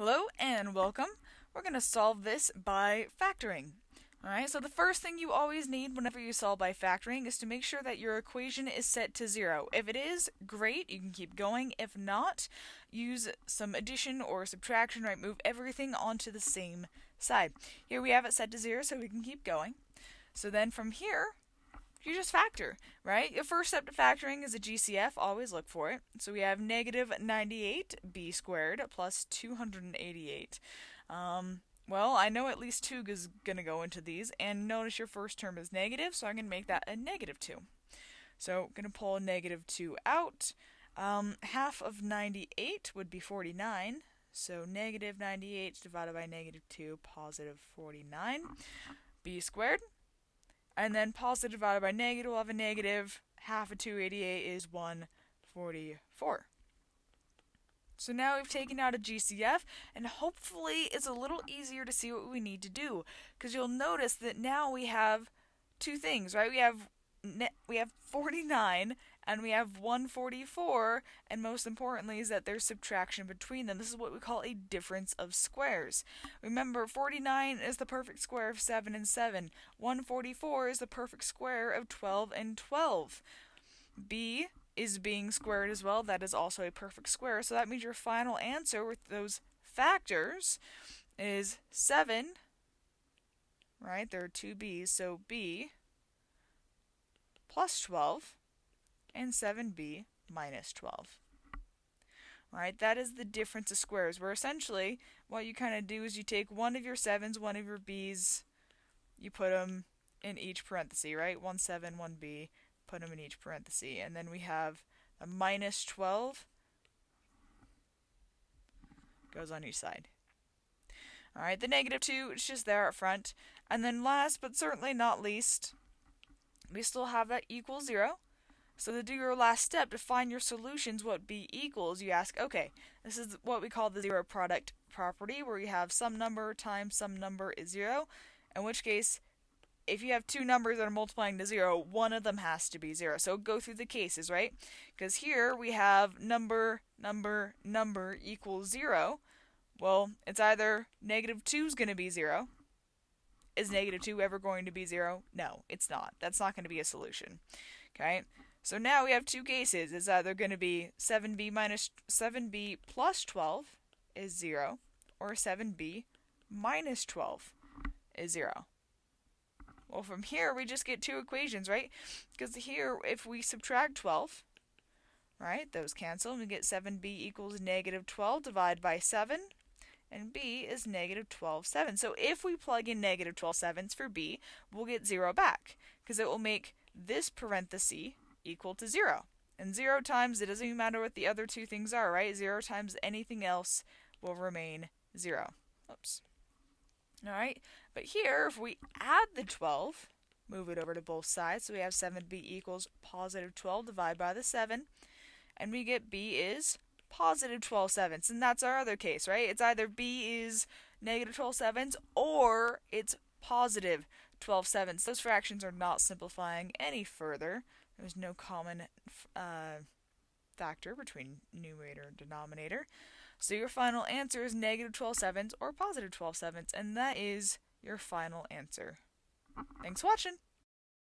Hello and welcome. We're going to solve this by factoring. Alright, so the first thing you always need whenever you solve by factoring is to make sure that your equation is set to 0. If it is, great, you can keep going. If not, use some addition or subtraction, right? Move everything onto the same side. Here we have it set to 0, so we can keep going. So then from here, you just factor, right? Your first step to factoring is a GCF. Always look for it. So we have negative 98b squared plus 288. Well, I know at least 2 is going to go into these. And notice your first term is negative, so I'm going to make that a negative 2. So I'm going to pull a negative 2 out. Half of 98 would be 49. So negative 98 divided by negative 2, positive 49. B squared. And then positive divided by negative, we'll have a negative. Half of 288 is 144. So now we've taken out a GCF, and hopefully it's a little easier to see what we need to do. Because you'll notice that now we have two things, right? We have 49, and we have 144, and most importantly is that there's subtraction between them. This is what we call a difference of squares. Remember, 49 is the perfect square of 7 and 7. 144 is the perfect square of 12 and 12. B is being squared as well. That is also a perfect square. So that means your final answer with those factors is 7, right? There are two B's, so B plus 12 and 7b minus 12. Alright, that is the difference of squares, where essentially what you kind of do is you take one of your 7's, one of your b's, you put them in each parenthesis, right? 1 7, 1 b, put them in each parenthesis. And then we have a minus 12 goes on each side. Alright, the negative 2 is just there up front. And then last but certainly not least, we still have that equals 0. So to do your last step, to find your solutions, what b equals, you ask, okay, this is what we call the zero product property, where you have some number times some number is 0, in which case, if you have two numbers that are multiplying to 0, one of them has to be 0. So go through the cases, right? Because here we have number equals 0. Well, it's either negative 2 is going to be 0. Is negative 2 ever going to be 0? No, it's not. That's not going to be a solution. Okay? So now we have two cases. It's either going to be 7b plus 12 is 0, or 7b minus 12 is 0. Well, from here we just get two equations, right? Because here, if we subtract 12, right, those cancel, and we get 7b equals negative 12 divided by 7, and b is negative 12 sevenths. So if we plug in negative 12 sevenths for b, we'll get 0 back, because it will make this parenthesis equal to 0. And 0 times, it doesn't even matter what the other two things are, right? 0 times anything else will remain 0. Oops. Alright, but here, if we add the 12, move it over to both sides, so we have 7b equals positive 12 divided by the 7, and we get b is positive 12 sevenths, and that's our other case, right? It's either b is negative 12 sevenths, or it's positive 12 sevenths. Those fractions are not simplifying any further. There's no common factor between numerator and denominator. So your final answer is negative 12 sevenths or positive 12 sevenths, and that is your final answer. Thanks for watching!